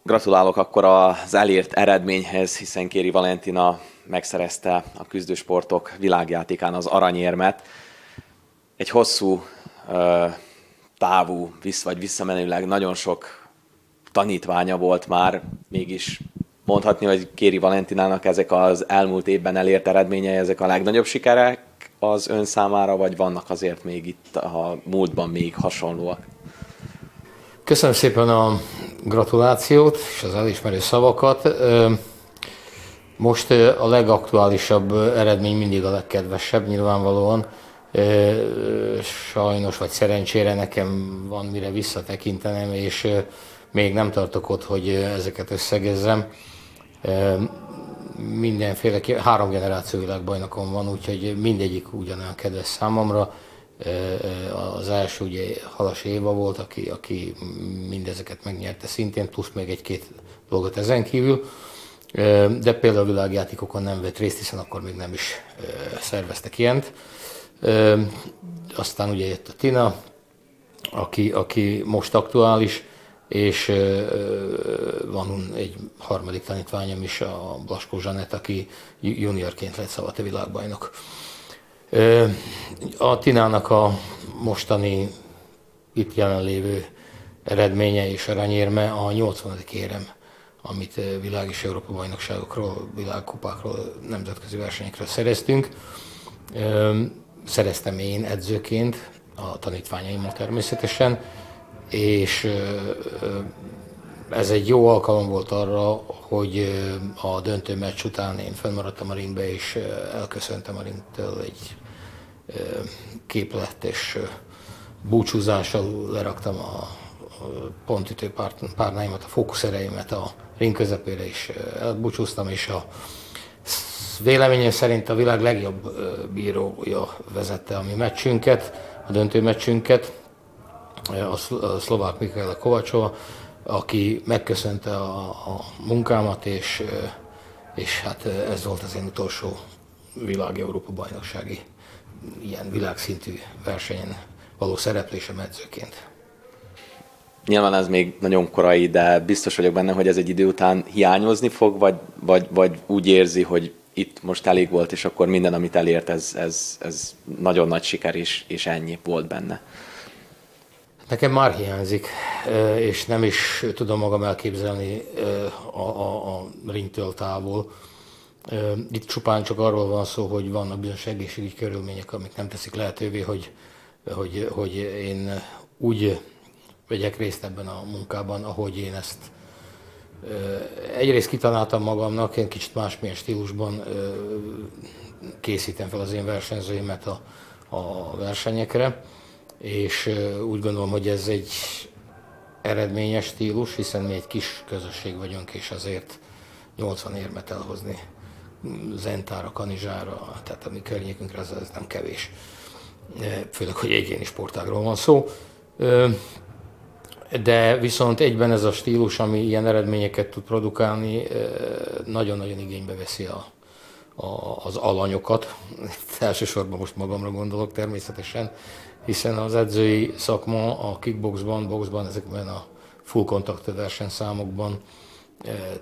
Gratulálok akkor az elért eredményhez, hiszen Kéri Valentina megszerezte a küzdősportok világjátékán az aranyérmet. Egy hosszú távú, vagy visszamenőleg nagyon sok tanítványa volt már, mégis mondhatni, hogy Kéri Valentinának ezek az elmúlt évben elért eredményei, ezek a legnagyobb sikerek az ön számára, vagy vannak azért még itt a múltban még hasonlóak? Köszönöm szépen a gratulációt és az elismerő szavakat. Most a legaktuálisabb eredmény mindig a legkedvesebb, nyilvánvalóan. Sajnos vagy szerencsére nekem van mire visszatekintenem, és még nem tartok ott, hogy ezeket összegezzem. Mindenféle, 3 generáció világbajnokom van, úgyhogy mindegyik ugyanolyan kedves számomra. Az első ugye Halasi Éva volt, aki mindezeket megnyerte szintén, plusz még egy-két dolgot ezen kívül. De például a világjátékokon nem vett részt, hiszen akkor még nem is szerveztek ilyent. Aztán ugye jött a Tina, aki most aktuális, és van egy harmadik tanítványom is, a Blaskó Zsanett, aki juniorként lett szabad világbajnok. A Tinának a mostani itt jelenlévő eredménye és aranyérme a 80. érem, amit világ- és Európa-bajnokságokról, világkupákról, nemzetközi versenyekről szereztünk. Szereztem én edzőként, a tanítványaimmal természetesen, és ez egy jó alkalom volt arra, hogy a döntő meccs után én fennmaradtam a ringbe, és elköszöntem a ringtől egy képletes búcsúzással, leraktam a pontütő párnáimat, a fókuszereimet a ring közepére, és elbúcsúztam, és a véleményem szerint a világ legjobb bírója vezette a mi meccsünket, a döntő meccsünket, a szlovák Mikaela Kovacsova, aki megköszönte a munkámat, és hát ez volt az én utolsó világ-Európa-bajnoksági ilyen világszintű versenyen való szereplésem edzőként. Nyilván ez még nagyon korai, de biztos vagyok benne, hogy ez egy idő után hiányozni fog, vagy úgy érzi, hogy itt most elég volt, és akkor minden, amit elért, ez nagyon nagy siker, és ennyi volt benne. Nekem már hiányzik, és nem is tudom magam elképzelni a ringtől távol. Itt csupán csak arról van szó, hogy vannak bizonyos egészségügyi körülmények, amik nem teszik lehetővé, hogy én úgy vegyek részt ebben a munkában, ahogy én ezt egyrészt kitaláltam magamnak, én kicsit másmilyen stílusban készítem fel az én versenyzőimet a versenyekre, és úgy gondolom, hogy ez egy eredményes stílus, hiszen mi egy kis közösség vagyunk, és azért 80 érmet elhozni Zentára, Kanizsára, tehát a mi környékünkre ez nem kevés. Főleg, hogy egyéni sportágról van szó. De viszont egyben ez a stílus, ami ilyen eredményeket tud produkálni, nagyon-nagyon igénybe veszi az alanyokat. Elsősorban most magamra gondolok természetesen, hiszen az edzői szakma a kickboxban, boxban, ezekben a full contact versenyszámokban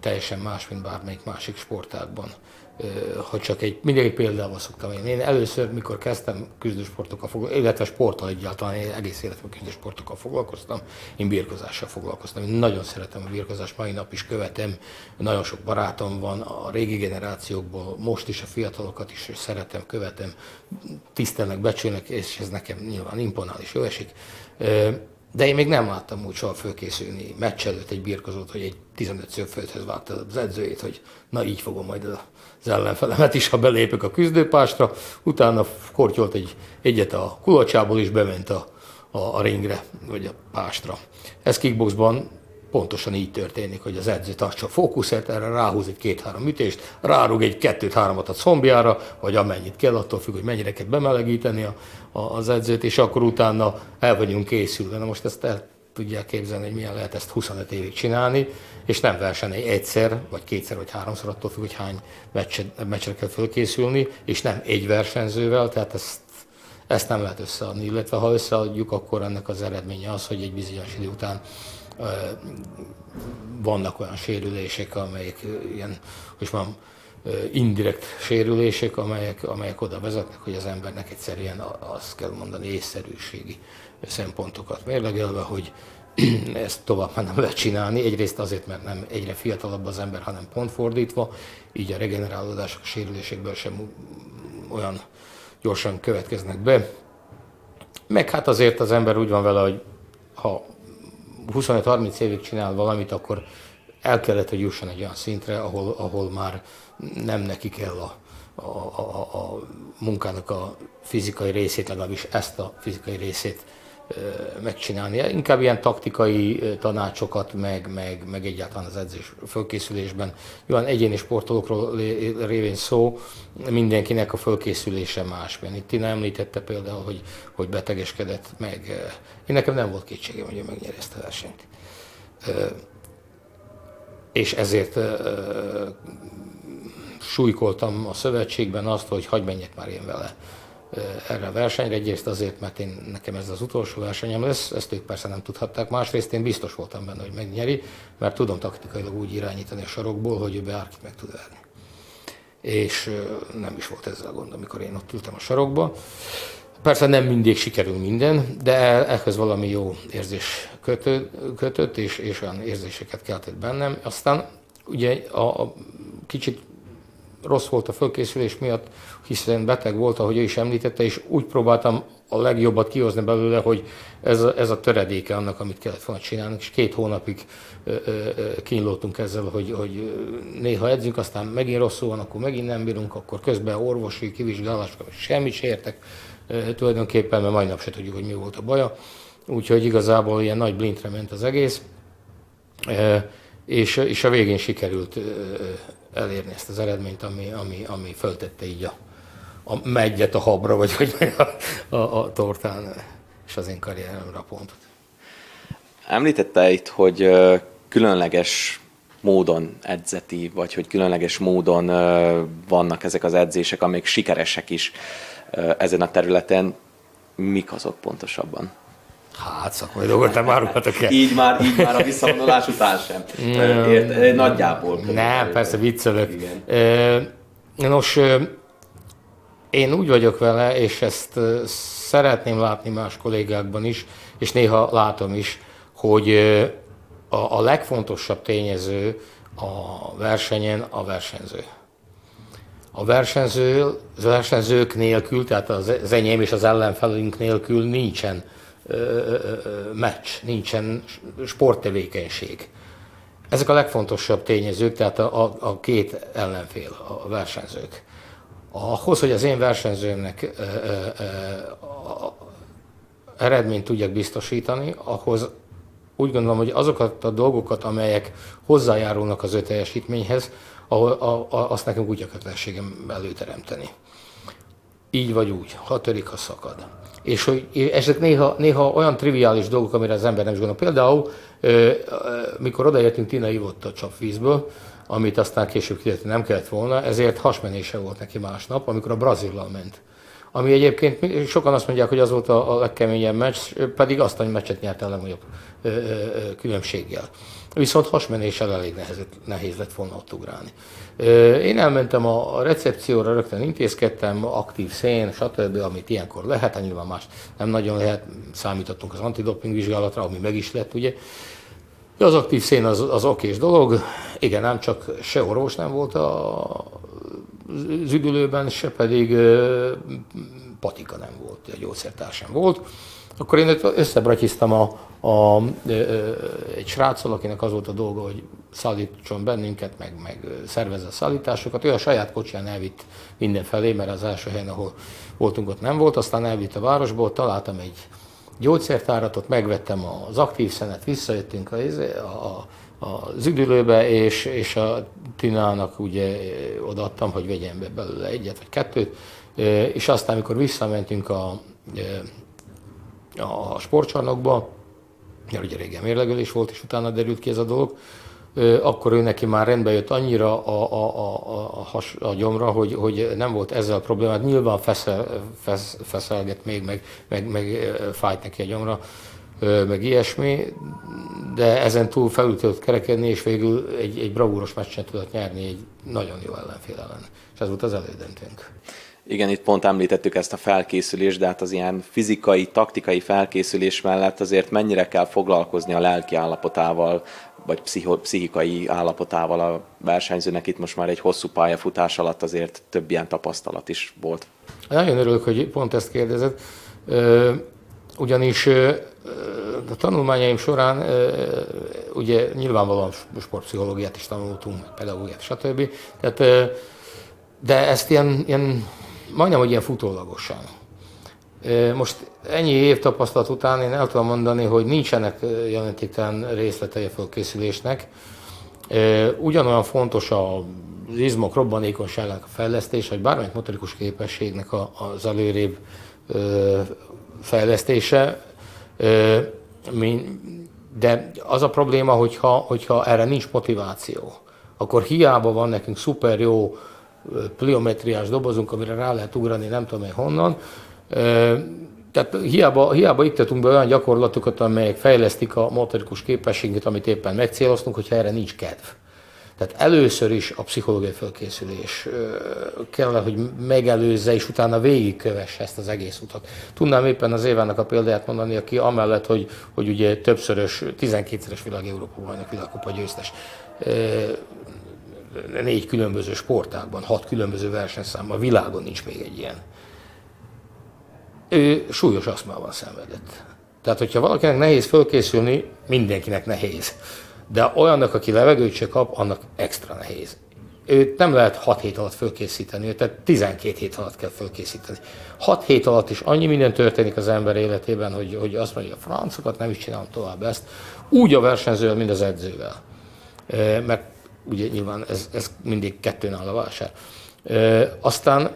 teljesen más, mint bármelyik másik sportágban. Ha csak mindig egy példával szoktam én először, mikor kezdtem küzdősportokkal foglalkozni, illetve sporttal egyáltalán, én egész életben küzdősportokkal foglalkoztam, én birkózással foglalkoztam. Én nagyon szeretem a birkózást, mai nap is követem, nagyon sok barátom van a régi generációkból, most is a fiatalokat is szeretem, követem, tisztelnek, becsülnek, és ez nekem nyilván imponál és jó esik. De én még nem láttam úgy soha fölkészülni meccs előtt egy birkozót, hogy egy 15 szögföldhöz vágta az edzőjét, hogy na így fogom majd az ellenfelemet is, ha belépök a küzdőpástra. Utána kortyolt egyet a kulacsából, és bement a ringre, vagy a pástra. Ez kickboxban pontosan így történik, hogy az edző tartsa a fókuszert, erre ráhúz egy 2-3 ütést, rárúg egy 2-3-at a combjára, vagy amennyit kell, attól függ, hogy mennyire kell bemelegíteni az edzőt, és akkor utána el vagyunk készülve. Na most ezt el tudják képzelni, hogy milyen lehet ezt 25 évig csinálni, és nem verseny egyszer, vagy kétszer, vagy háromszor, attól függ, hogy hány meccsre kell fölkészülni, és nem egy versenyzővel, tehát Ezt nem lehet összeadni, illetve ha összeadjuk, akkor ennek az eredménye az, hogy egy bizonyos idő után vannak olyan sérülések, amelyek ilyen, hogy van, indirekt sérülések, amelyek oda vezetnek, hogy az embernek egyszerűen azt kell mondani, észszerűségi szempontokat mérlegelve, hogy ezt tovább már nem lehet csinálni. Egyrészt azért, mert nem egyre fiatalabb az ember, hanem pont fordítva, így a regenerálódások, a sérülésekből sem olyan gyorsan következnek be. Meg hát azért az ember úgy van vele, hogy ha 25-30 évig csinál valamit, akkor el kellett, hogy jusson egy olyan szintre, ahol már nem neki kell a munkának a fizikai részét, legalábbis ezt a fizikai részét megcsinálni. Inkább ilyen taktikai tanácsokat, meg egyáltalán az edzés fölkészülésben. Olyan egyéni sportolókról révén szó, mindenkinek a fölkészülése más. Itt Tina említette például, hogy betegeskedett meg. Én nekem nem volt kétségem, hogy ő megnyeri ezt a versenyt. És ezért súlykoltam a szövetségben azt, hogy hagyj menjek már én vele erre a versenyre. Egyrészt azért, mert nekem ez az utolsó versenyem lesz, ezt ők persze nem tudhatták. Másrészt én biztos voltam benne, hogy megnyeri, mert tudom taktikailag úgy irányítani a sarokból, hogy ő bárkit meg tud verni. És nem is volt ezzel a gond, amikor én ott ültem a sarokba. Persze nem mindig sikerül minden, de ehhez valami jó érzés kötött, és olyan érzéseket keltett bennem. Aztán ugye a kicsit rossz volt a fölkészülés miatt, hiszen beteg volt, ahogy ő is említette, és úgy próbáltam a legjobbat kihozni belőle, hogy ez a töredéke annak, amit kellett volna csinálni, és 2 hónapig kínlódtunk ezzel, hogy néha edzünk, aztán megint rosszul van, akkor megint nem bírunk, akkor közben orvosi kivizsgálásra semmit se értek tulajdonképpen, mert majdnem se tudjuk, hogy mi volt a baja. Úgyhogy igazából ilyen nagy blintre ment az egész, és a végén sikerült elérni ezt az eredményt, ami föltette így a meggyet a habra, vagy a tortán, és az én karrieremre a pontot. Említette itt, hogy különleges módon edzeti, vagy hogy különleges módon vannak ezek az edzések, amik sikeresek is ezen a területen. Mik azok pontosabban? Hát szakmai dolgot nem árulhatok el. Így már a visszavonulás után sem. Nagyjából. Nem, persze viccelök. Nos, én úgy vagyok vele, és ezt szeretném látni más kollégákban is, és néha látom is, hogy a legfontosabb tényező a versenyen a versenyző. A versenyzők nélkül, tehát az enyém és az ellenfelünk nélkül nincsen meccs, nincsen sporttevékenység. Ezek a legfontosabb tényezők, tehát a két ellenfél, a versenyzők. Ahhoz, hogy az én versenyzőmnek eredményt tudjak biztosítani, ahhoz úgy gondolom, hogy azokat a dolgokat, amelyek hozzájárulnak az ő teljesítményhez, azt nekünk úgy a kötelességem előteremteni. Így vagy úgy, ha törik, ha szakad. És hogy ezek néha olyan triviális dolgok, amire az ember nem is gondol. Például, mikor odaértünk, Tina ivott a csapvízből, amit aztán később kiderült, nem kellett volna, ezért hasmenése volt neki másnap, amikor a Brazillal ment. Ami egyébként sokan azt mondják, hogy az volt a legkeményebb meccs, pedig azt a meccset nyert el legnagyobb különbséggel. Viszont hasmenéssel elég nehéz lett volna ott ugrálni. Én elmentem a recepcióra, rögtön intézkedtem, aktív szén, stb., amit ilyenkor lehet, hát nyilván más nem nagyon lehet, számítottunk az antidoping vizsgálatra, ami meg is lett, ugye. De az aktív szén az okés dolog, igen, ám csak se orvos nem volt az üdülőben, se pedig patika nem volt, a gyógyszertár sem volt. Akkor én összebratyiztam egy sráccal, akinek az volt a dolga, hogy szállítson bennünket, meg szervezze a szállításokat. Ő a saját kocsiján elvitt mindenfelé, mert az első helyen, ahol voltunk, ott nem volt. Aztán elvitt a városba, ott találtam egy gyógyszertárat, ott megvettem az aktív szenet, visszajöttünk az üdülőbe, és a Tinának ugye odaadtam, hogy vegyen be belőle egyet vagy kettőt, és aztán, amikor visszamentünk a sportcsarnokba, mert ugye régen mérlegelés volt, és utána derült ki ez a dolog, akkor ő neki már rendbe jött annyira a gyomra, hogy nem volt ezzel problémát. Nyilván feszelget még, meg fájt neki a gyomra, meg ilyesmi, de ezen túl felül tudott kerekedni, és végül egy bravúros meccsen tudott nyerni egy nagyon jó ellenfél ellen. És ez volt az elődöntőnk. Igen, itt pont említettük ezt a felkészülést, de hát az ilyen fizikai, taktikai felkészülés mellett azért mennyire kell foglalkozni a lelki állapotával, vagy pszichikai állapotával a versenyzőnek. Itt most már egy hosszú pályafutás alatt azért több ilyen tapasztalat is volt. Nagyon örülök, hogy pont ezt kérdezed, ugyanis a tanulmányaim során ugye nyilvánvalóan sportpszichológiát is tanultunk, pedagógiát, stb. Tehát, de ezt ilyen majdnem, hogy ilyen futólagosan. Most ennyi év tapasztalat után én el tudom mondani, hogy nincsenek jelentéktelen részletei a fölkészülésnek. Ugyanolyan fontos az izmok robbanékonyságának a fejlesztés, vagy bármelyik motorikus képességnek az előrébb fejlesztése. De az a probléma, hogyha erre nincs motiváció, akkor hiába van nekünk szuper jó pliometriás dobozunk, amire rá lehet ugrani, nem tudom én honnan. Tehát hiába iktatunk be olyan gyakorlatokat, amelyek fejlesztik a motorikus képességet, amit éppen megcéloztunk, hogyha erre nincs kedv. Tehát először is a pszichológiai felkészülés kell, hogy megelőzze, és utána végigkövesse ezt az egész utat. Tudnám éppen az Évának a példáját mondani, aki amellett, hogy ugye többszörös, 12-szeres világ-Európa-bajnok, világkupa győztes, 4 különböző sportágban, 6 különböző versenyszámban, a világon nincs még egy ilyen. Ő súlyos aszmában szenvedett. Tehát, hogyha valakinek nehéz fölkészülni, mindenkinek nehéz. De olyannak, aki levegőt se kap, annak extra nehéz. Őt nem lehet 6 hét alatt fölkészíteni, tehát 12 hét alatt kell fölkészíteni. 6 hét alatt is annyi minden történik az ember életében, hogy azt mondja, a francokat nem is csinálom tovább ezt. Úgy a versenyzővel, mint az edzővel. Mert ugye nyilván ez mindig kettőn áll a vásár. Aztán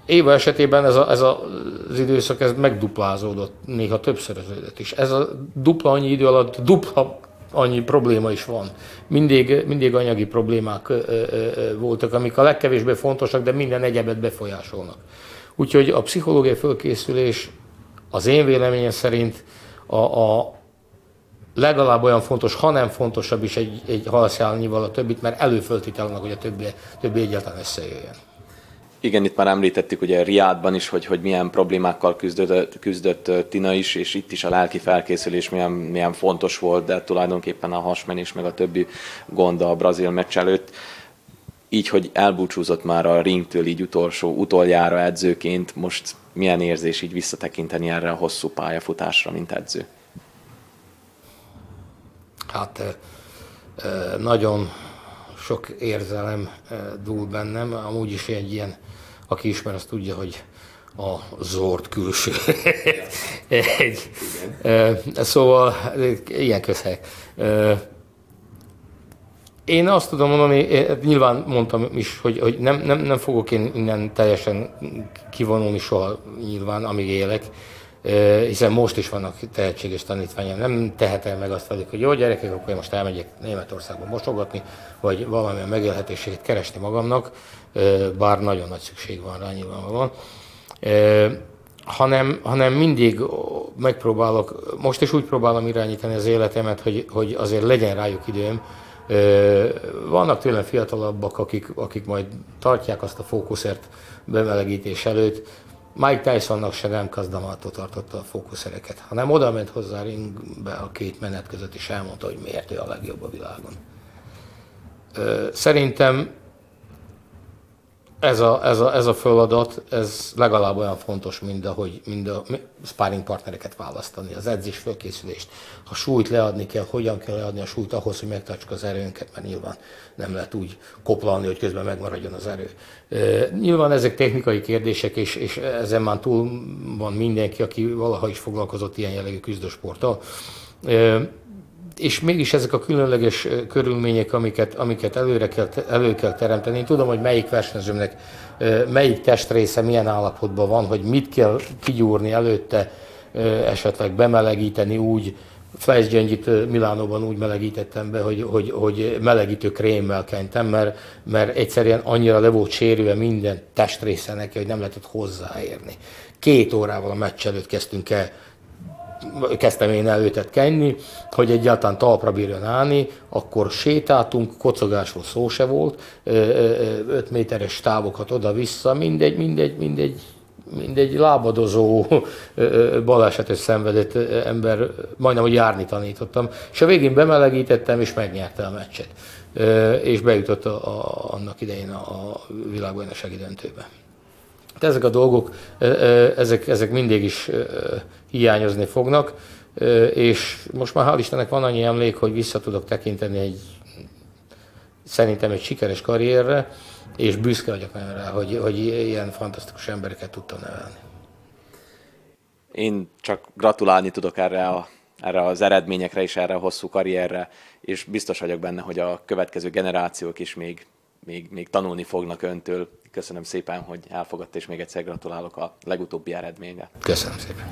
Éva esetében ez az időszak ez megduplázódott, néha többszöröződött is. Ez a dupla annyi idő alatt dupla annyi probléma is van. Mindig anyagi problémák voltak, amik a legkevésbé fontosak, de minden egyebet befolyásolnak. Úgyhogy a pszichológiai fölkészülés az én véleményem szerint a legalább olyan fontos, ha nem fontosabb is egy halszálnyival a többit, mert előföltétel annak, hogy a többi egyáltalán összejöjjön. Igen, itt már említettük ugye Riádban is, hogy milyen problémákkal küzdött Tina is, és itt is a lelki felkészülés milyen fontos volt, de tulajdonképpen a hasmenés meg a többi gond a brazil meccs előtt. Így, hogy elbúcsúzott már a ringtől így utoljára edzőként, most milyen érzés így visszatekinteni erre a hosszú pályafutásra, mint edző? Hát nagyon sok érzelem dúl bennem, amúgy is egy ilyen, aki ismer, azt tudja, hogy a zord külső. Szóval ilyen közhely. Én azt tudom mondani, nyilván mondtam is, hogy nem fogok én innen teljesen kivonulni soha nyilván, amíg élek, hiszen most is vannak tehetséges tanítványom. Nem tehetem meg azt velük, hogy jó gyerekek, akkor én most elmegyek Németországba mosogatni, vagy valamilyen megélhetőséget keresni magamnak, bár nagyon nagy szükség van rá nyilvánvalóan. Hanem mindig megpróbálok, most is úgy próbálom irányítani az életemet, hogy azért legyen rájuk időm. Vannak tőlem fiatalabbak, akik majd tartják azt a fókuszert bemelegítés előtt. Mike Tysonnak se nem Kazdamától tartotta a fókuszereket, hanem oda ment hozzá ringbe a két menet között, és elmondta, hogy miért ő a legjobb a világon. Szerintem ez a feladat, ez legalább olyan fontos, mint a sparring partnereket választani, az edzés fölkészülést. Ha súlyt leadni kell, hogyan kell leadni a súlyt ahhoz, hogy megtartsuk az erőnket, mert nyilván nem lehet úgy koplalni, hogy közben megmaradjon az erő. Nyilván ezek technikai kérdések, és ezen már túl van mindenki, aki valaha is foglalkozott ilyen jellegű küzdősporttal. És mégis ezek a különleges körülmények, amiket elő kell teremteni. Én tudom, hogy melyik versenyzőmnek melyik testrésze milyen állapotban van, hogy mit kell kigyúrni előtte, esetleg bemelegíteni úgy, flejszgyöngyit Milánóban úgy melegítettem be, hogy melegítő krémmel kentem, mert egyszerűen annyira le volt sérülve minden testrésze neki, hogy nem lehetett hozzáérni. 2 órával a meccs előtt kezdtem én előtet kenni, hogy egyáltalán talpra bírjon állni, akkor sétáltunk, kocogásról szó se volt, 5 méteres távokat oda-vissza, mindegy lábadozó balesetet szenvedett ember, majdnem, hogy járni tanítottam. És a végén bemelegítettem, és megnyerte a meccset. És bejutott annak idején a világbajnoksági döntőbe. De ezek a dolgok, ezek mindig is hiányozni fognak, és most már hál' Istennek van annyi emlék, hogy vissza tudok tekinteni szerintem egy sikeres karrierre, és büszke vagyok nagyon rá, hogy ilyen fantasztikus embereket tudtam nevelni. Én csak gratulálni tudok erre az eredményekre és erre a hosszú karrierre, és biztos vagyok benne, hogy a következő generációk is még tanulni fognak öntől. Köszönöm szépen, hogy elfogadt, és még egyszer gratulálok a legutóbbi eredményre. Köszönöm szépen.